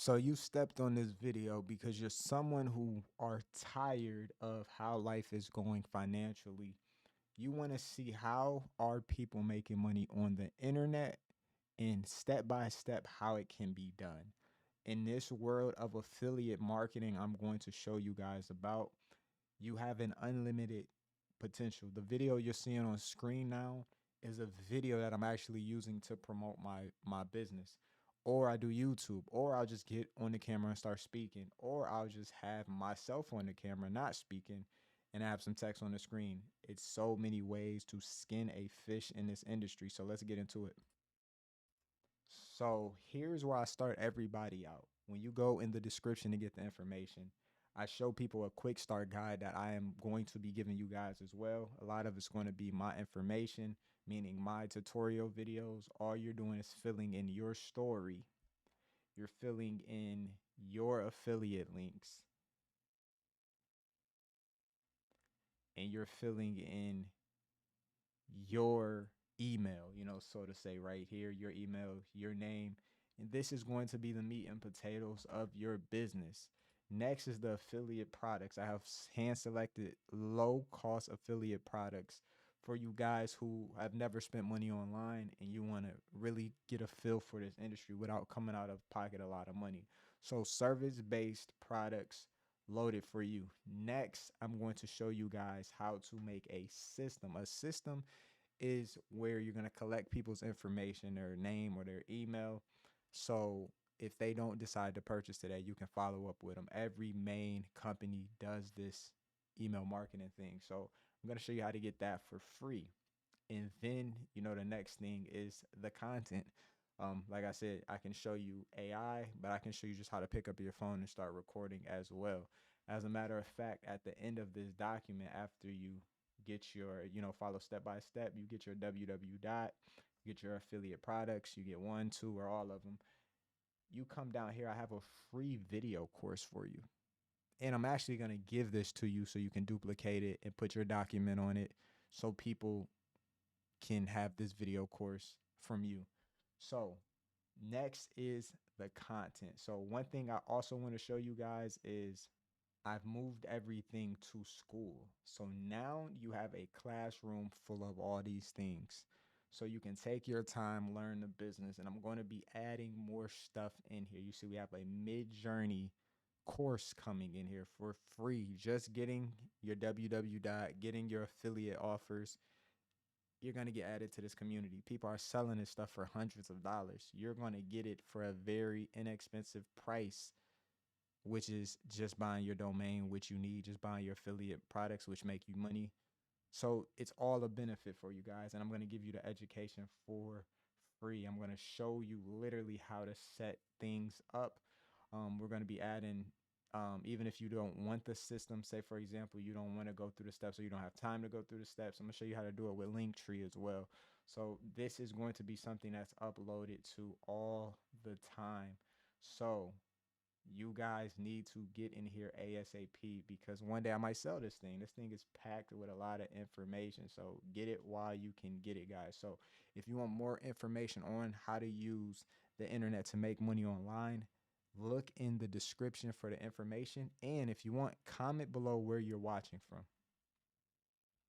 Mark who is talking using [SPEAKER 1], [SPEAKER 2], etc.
[SPEAKER 1] So you stepped on this video because you're someone who are tired of how life is going financially. You want to see how are people making money on the internet and step by step how it can be done. In this world of affiliate marketing, I'm going to show you guys about. You have an unlimited potential. The video you're seeing on screen now is a video that I'm actually using to promote my business. Or I do YouTube, or I'll just get on the camera and start speaking, or I'll just have myself on the camera not speaking and have some text on the screen. It's so many ways to skin a fish in this industry. So let's get into it. So here's where I start everybody out. When you go in the description to get the information, I show people a quick start guide that I am going to be giving you guys as well. A lot of it's going to be my information, meaning my tutorial videos. All you're doing is filling in your story. You're filling in your affiliate links, and you're filling in your email, so to say, right here, your email, your name. And this is going to be the meat and potatoes of your business. Next is the affiliate products. I have hand selected low cost affiliate products for you guys who have never spent money online and you want to really get a feel for this industry without coming out of pocket a lot of money. So service based products loaded for you. Next, I'm going to show you guys how to make a system. A system is where you're going to collect people's information, their name or their email. So if they don't decide to purchase today, you can follow up with them. Every main company does this email marketing thing. So I'm going to show you how to get that for free. And then, the next thing is the content. Like I said, I can show you AI, but I can show you just how to pick up your phone and start recording as well. As a matter of fact, at the end of this document, after you get your, follow step by step, you get your www dot, you get your affiliate products, you get one, two, or all of them. You come down here, I have a free video course for you. And I'm actually going to give this to you so you can duplicate it and put your document on it so people can have this video course from you. So next is the content. So one thing I also want to show you guys is I've moved everything to school. So now you have a classroom full of all these things. So you can take your time, learn the business, and I'm going to be adding more stuff in here. You see, we have a mid-journey course coming in here for free. Just getting your www dot, getting your affiliate offers, you're going to get added to this community. People are selling this stuff for hundreds of dollars. You're going to get it for a very inexpensive price, which is just buying your domain, which you need, just buying your affiliate products, which make you money. So it's all a benefit for you guys. And I'm going to give you the education for free. I'm going to show you literally how to set things up. We're going to be adding, even if you don't want the system, say, for example, you don't want to go through the steps or you don't have time to go through the steps, I'm going to show you how to do it with Linktree as well. So this is going to be something that's uploaded to all the time. So you guys need to get in here ASAP because one day I might sell this thing. This thing is packed with a lot of information. So get it while you can get it, guys. So if you want more information on how to use the internet to make money online, look in the description for the information. And if you want, comment below where you're watching from.